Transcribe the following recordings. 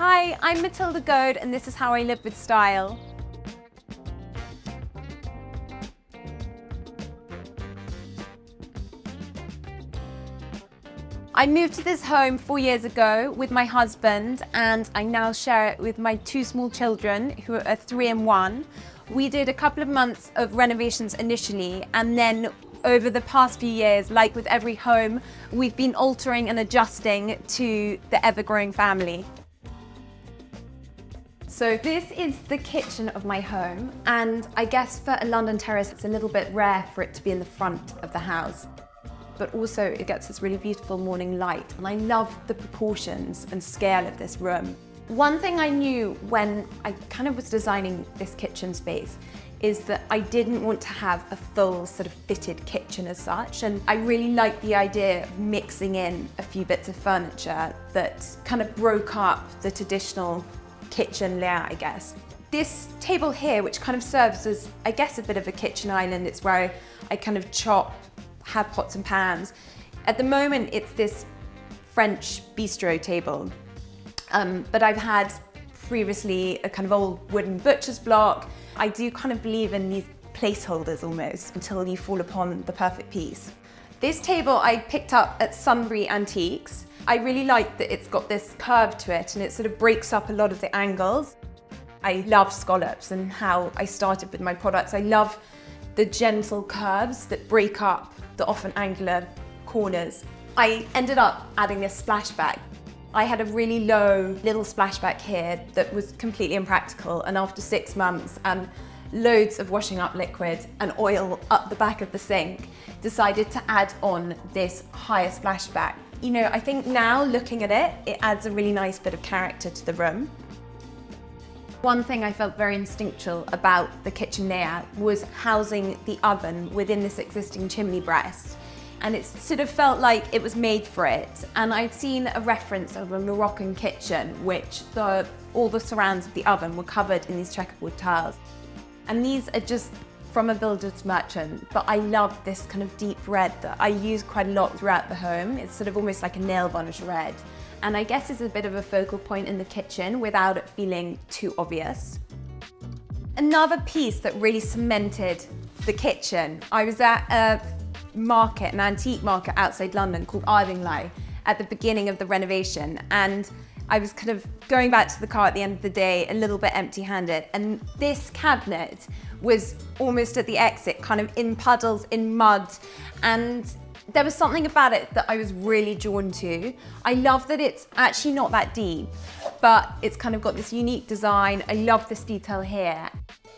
Hi, I'm Matilda Goad and this is how I live with style. I moved to this home 4 years ago with my husband and I now share it with my two small children who are 3 and 1. We did a couple of months of renovations initially, and then over the past few years, like with every home, we've been altering and adjusting to the ever-growing family. So this is the kitchen of my home, and I guess for a London terrace it's a little bit rare for it to be in the front of the house. But also it gets this really beautiful morning light, and I love the proportions and scale of this room. One thing I knew when I kind of was designing this kitchen space is that I didn't want to have a full sort of fitted kitchen as such, and I really liked the idea of mixing in a few bits of furniture that kind of broke up the traditional kitchen layout, I guess. This table here, which kind of serves as, I guess, a bit of a kitchen island, it's where I kind of chop, have pots and pans. At the moment, it's this French bistro table, but I've had previously a kind of old wooden butcher's block. I do kind of believe in these placeholders almost until you fall upon the perfect piece. This table I picked up at Sunbury Antiques. I really like that it's got this curve to it and it sort of breaks up a lot of the angles. I love scallops and how I started with my products. I love the gentle curves that break up the often angular corners. I ended up adding this splashback. I had a really low little splashback here that was completely impractical, and after 6 months and loads of washing up liquid and oil up the back of the sink, decided to add on this higher splashback. You know, I think now looking at it, it adds a really nice bit of character to the room. One thing I felt very instinctual about the kitchen layout was housing the oven within this existing chimney breast. And it sort of felt like it was made for it. And I'd seen a reference of a Moroccan kitchen, which all the surrounds of the oven were covered in these checkerboard tiles. And these are just from a builder's merchant, but I love this kind of deep red that I use quite a lot throughout the home. It's sort of almost like a nail varnish red. And I guess it's a bit of a focal point in the kitchen without it feeling too obvious. Another piece that really cemented the kitchen, I was at an antique market outside London called Ardingly at the beginning of the renovation, and I was kind of going back to the car at the end of the day a little bit empty-handed, and this cabinet was almost at the exit, kind of in puddles, in mud, and there was something about it that I was really drawn to. I love that it's actually not that deep, but it's kind of got this unique design. I love this detail here.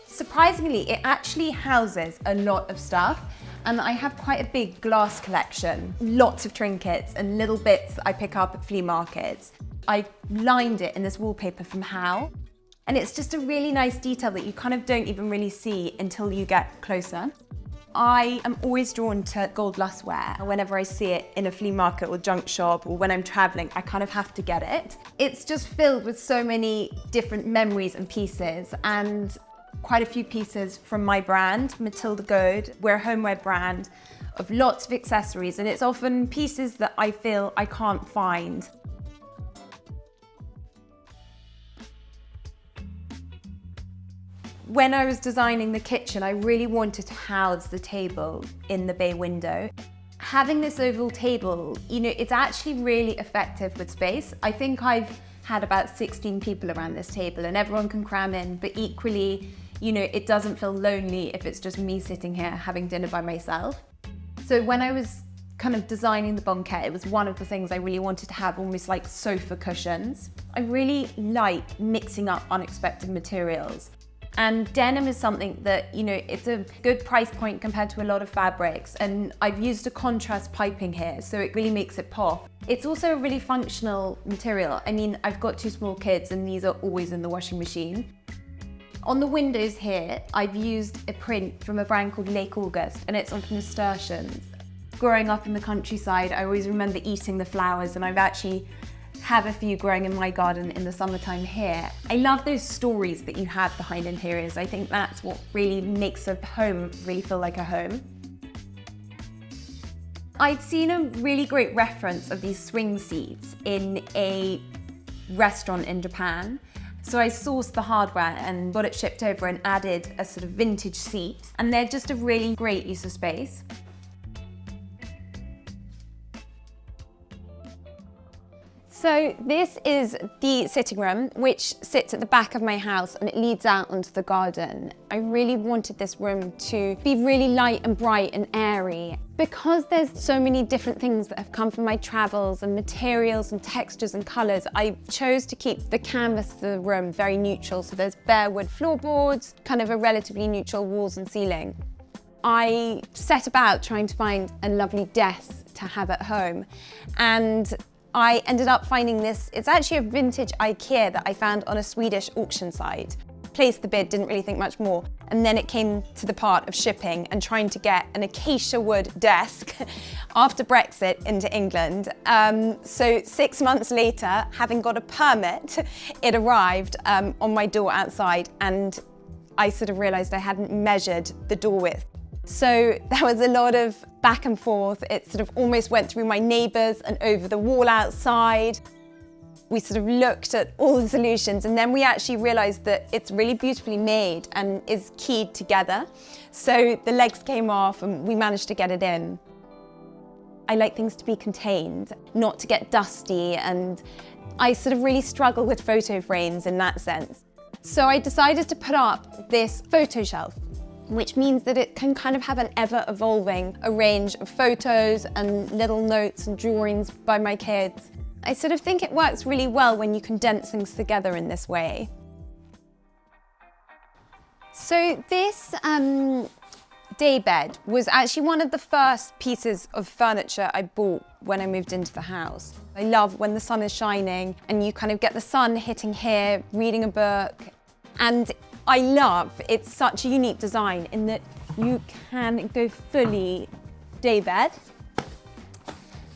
Surprisingly, it actually houses a lot of stuff, and I have quite a big glass collection, lots of trinkets and little bits that I pick up at flea markets. I lined it in this wallpaper from How, and it's just a really nice detail that you kind of don't even really see until you get closer. I am always drawn to gold lustware. Whenever I see it in a flea market or junk shop or when I'm traveling, I kind of have to get it. It's just filled with so many different memories and pieces, and quite a few pieces from my brand, Matilda Goad. We're a homeware brand of lots of accessories, and it's often pieces that I feel I can't find. When I was designing the kitchen, I really wanted to house the table in the bay window. Having this oval table, you know, it's actually really effective with space. I think I've had about 16 people around this table and everyone can cram in, but equally, you know, it doesn't feel lonely if it's just me sitting here having dinner by myself. So when I was kind of designing the banquette, it was one of the things I really wanted to have, almost like sofa cushions. I really like mixing up unexpected materials. And denim is something that, you know, it's a good price point compared to a lot of fabrics. And I've used a contrast piping here, so it really makes it pop. It's also a really functional material. I mean, I've got 2 small kids and these are always in the washing machine. On the windows here, I've used a print from a brand called Lake August, and it's of nasturtiums. Growing up in the countryside, I always remember eating the flowers, and I've actually have a few growing in my garden in the summertime here. I love those stories that you have behind interiors. I think that's what really makes a home really feel like a home. I'd seen a really great reference of these swing seats in a restaurant in Japan. So I sourced the hardware and got it shipped over and added a sort of vintage seat. And they're just a really great use of space. So this is the sitting room, which sits at the back of my house and it leads out onto the garden. I really wanted this room to be really light and bright and airy. Because there's so many different things that have come from my travels and materials and textures and colours, I chose to keep the canvas of the room very neutral. So there's bare wood floorboards, kind of a relatively neutral walls and ceiling. I set about trying to find a lovely desk to have at home, and I ended up finding this. It's actually a vintage IKEA that I found on a Swedish auction site. Placed the bid, didn't really think much more. And then it came to the part of shipping and trying to get an acacia wood desk after Brexit into England. So 6 months later, having got a permit, it arrived on my door outside, and I sort of realized I hadn't measured the door width. So there was a lot of back and forth. It sort of almost went through my neighbours and over the wall outside. We sort of looked at all the solutions, and then we actually realised that it's really beautifully made and is keyed together. So the legs came off and we managed to get it in. I like things to be contained, not to get dusty, and I sort of really struggle with photo frames in that sense. So I decided to put up this photo shelf, which means that it can kind of have an ever-evolving range of photos and little notes and drawings by my kids. I sort of think it works really well when you condense things together in this way. So this daybed was actually one of the first pieces of furniture I bought when I moved into the house. I love when the sun is shining and you kind of get the sun hitting here, reading a book. And I love, it's such a unique design in that you can go fully daybed,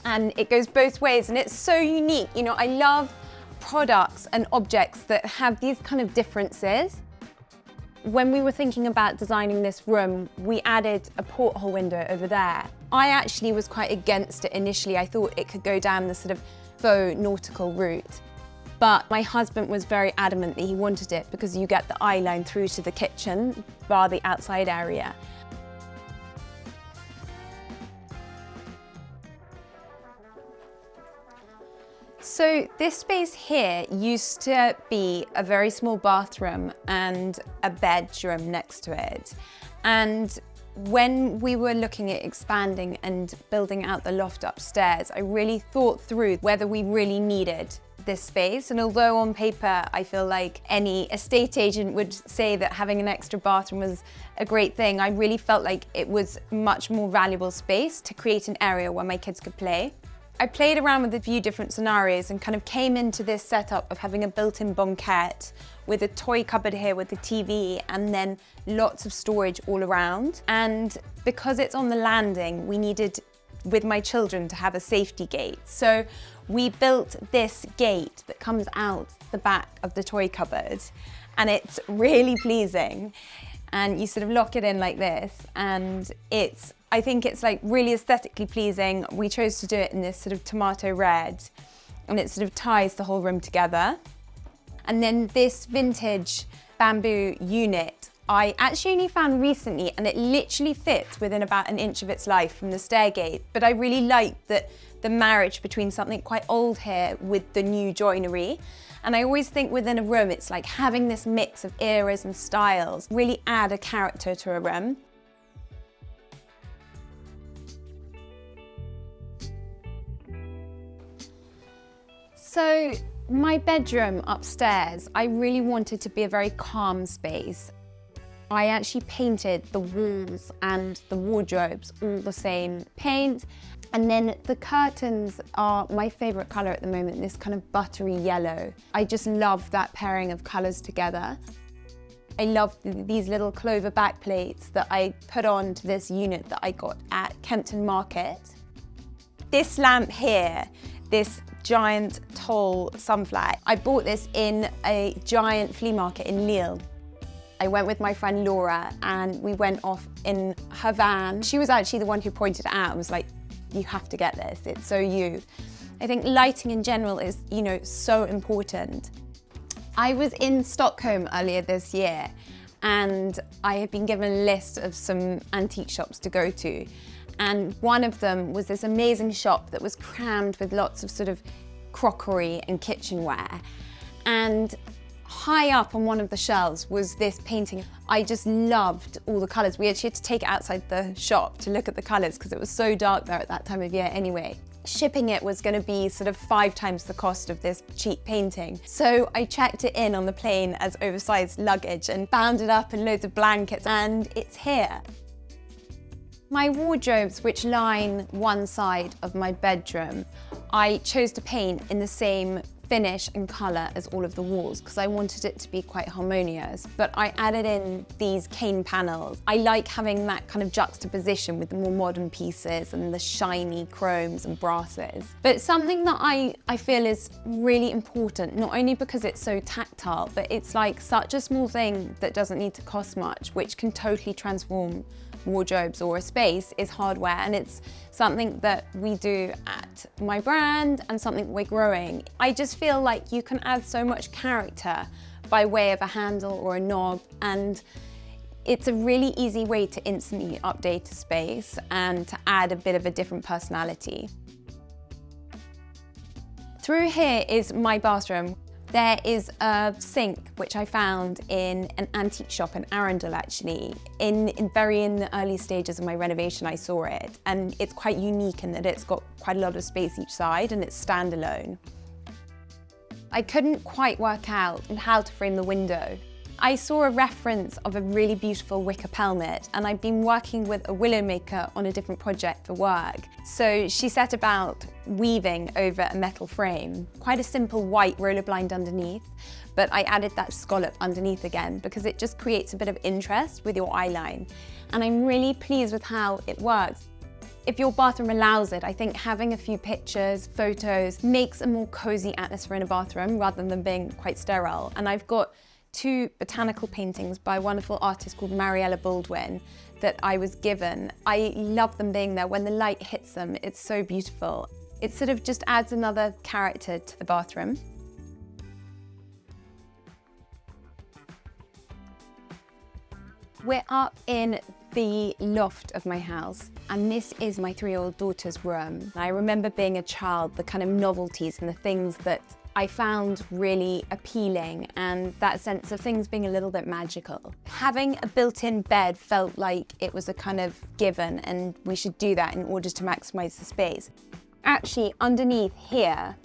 and it goes both ways, and it's so unique. You know, I love products and objects that have these kind of differences. When we were thinking about designing this room, we added a porthole window over there. I actually was quite against it initially. I thought it could go down the sort of faux nautical route. But my husband was very adamant that he wanted it because you get the eye line through to the kitchen via the outside area. So this space here used to be a very small bathroom and a bedroom next to it. And when we were looking at expanding and building out the loft upstairs, I really thought through whether we really needed this space. And although on paper I feel like any estate agent would say that having an extra bathroom was a great thing, I really felt like it was much more valuable space to create an area where my kids could play. I played around with a few different scenarios and kind of came into this setup of having a built-in banquette with a toy cupboard here with a TV and then lots of storage all around. And because it's on the landing, we needed, with my children, to have a safety gate. So we built this gate that comes out the back of the toy cupboard, and it's really pleasing. And you sort of lock it in like this, and I think it's like really aesthetically pleasing. We chose to do it in this sort of tomato red, and it sort of ties the whole room together. And then this vintage bamboo unit, I actually only found recently, and it literally fits within about an inch of its life from the stairgate. But I really like that the marriage between something quite old here with the new joinery. And I always think within a room, it's like having this mix of eras and styles really add a character to a room. So my bedroom upstairs, I really wanted to be a very calm space. I actually painted the walls and the wardrobes all the same paint. And then the curtains are my favorite color at the moment, this kind of buttery yellow. I just love that pairing of colors together. I love these little clover back plates that I put on to this unit that I got at Kempton Market. This lamp here, this giant tall sunflower, I bought this in a giant flea market in Lille. I went with my friend Laura and we went off in her van. She was actually the one who pointed it out and was like, you have to get this, it's so you. I think lighting in general is, so important. I was in Stockholm earlier this year and I had been given a list of some antique shops to go to. And one of them was this amazing shop that was crammed with lots of sort of crockery and kitchenware. And high up on one of the shelves was this painting. I just loved all the colours. We actually had to take it outside the shop to look at the colours because it was so dark there at that time of year anyway. Shipping it was going to be sort of 5 times the cost of this cheap painting. So I checked it in on the plane as oversized luggage and bound it up in loads of blankets, and it's here. My wardrobes, which line one side of my bedroom, I chose to paint in the same finish and colour as all of the walls because I wanted it to be quite harmonious, but I added in these cane panels. I like having that kind of juxtaposition with the more modern pieces and the shiny chromes and brasses. But something that I feel is really important, not only because it's so tactile, but it's like such a small thing that doesn't need to cost much, which can totally transform wardrobes or a space, is hardware. And it's something that we do at my brand and something we're growing. I just feel like you can add so much character by way of a handle or a knob, and it's a really easy way to instantly update a space and to add a bit of a different personality. Through here is my bathroom. There is a sink which I found in an antique shop in Arundel actually. In the early stages of my renovation I saw it, and it's quite unique in that it's got quite a lot of space each side and it's standalone. I couldn't quite work out how to frame the window. I saw a reference of a really beautiful wicker pelmet, and I've been working with a willow maker on a different project for work. So she set about weaving over a metal frame, quite a simple white roller blind underneath, but I added that scallop underneath again because it just creates a bit of interest with your eyeline. And I'm really pleased with how it works. If your bathroom allows it, I think having a few pictures, photos, makes a more cozy atmosphere in a bathroom rather than being quite sterile. And I've got 2 botanical paintings by a wonderful artist called Mariella Baldwin that I was given. I love them being there. When the light hits them, it's so beautiful. It sort of just adds another character to the bathroom. We're up in the loft of my house, and this is my 3-year-old daughter's room. I remember being a child, the kind of novelties and the things that I found really appealing, and that sense of things being a little bit magical. Having a built-in bed felt like it was a kind of given, and we should do that in order to maximize the space. Actually, underneath here,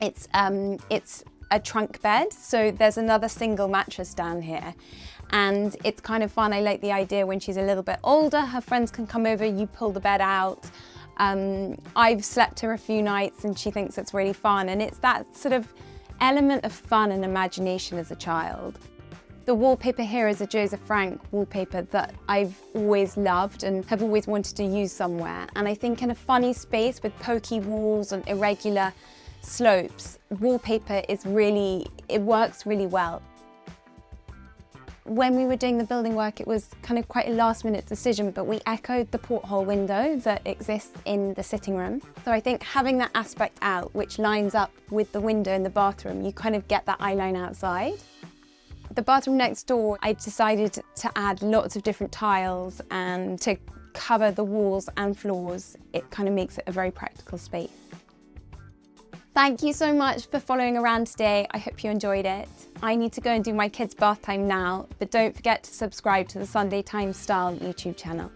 it's a trunk bed, so there's another single mattress down here. And it's kind of fun. I like the idea when she's a little bit older, her friends can come over, you pull the bed out. I've slept her a few nights and she thinks it's really fun, and it's that sort of element of fun and imagination as a child. The wallpaper here is a Joseph Frank wallpaper that I've always loved and have always wanted to use somewhere. And I think in a funny space with pokey walls and irregular slopes, wallpaper is it works really well. When we were doing the building work, it was kind of quite a last-minute decision, but we echoed the porthole window that exists in the sitting room. So I think having that aspect out, which lines up with the window in the bathroom, you kind of get that eye line outside. The bathroom next door, I decided to add lots of different tiles and to cover the walls and floors. It kind of makes it a very practical space. Thank you so much for following around today. I hope you enjoyed it. I need to go and do my kids' bath time now, but don't forget to subscribe to the Sunday Times Style YouTube channel.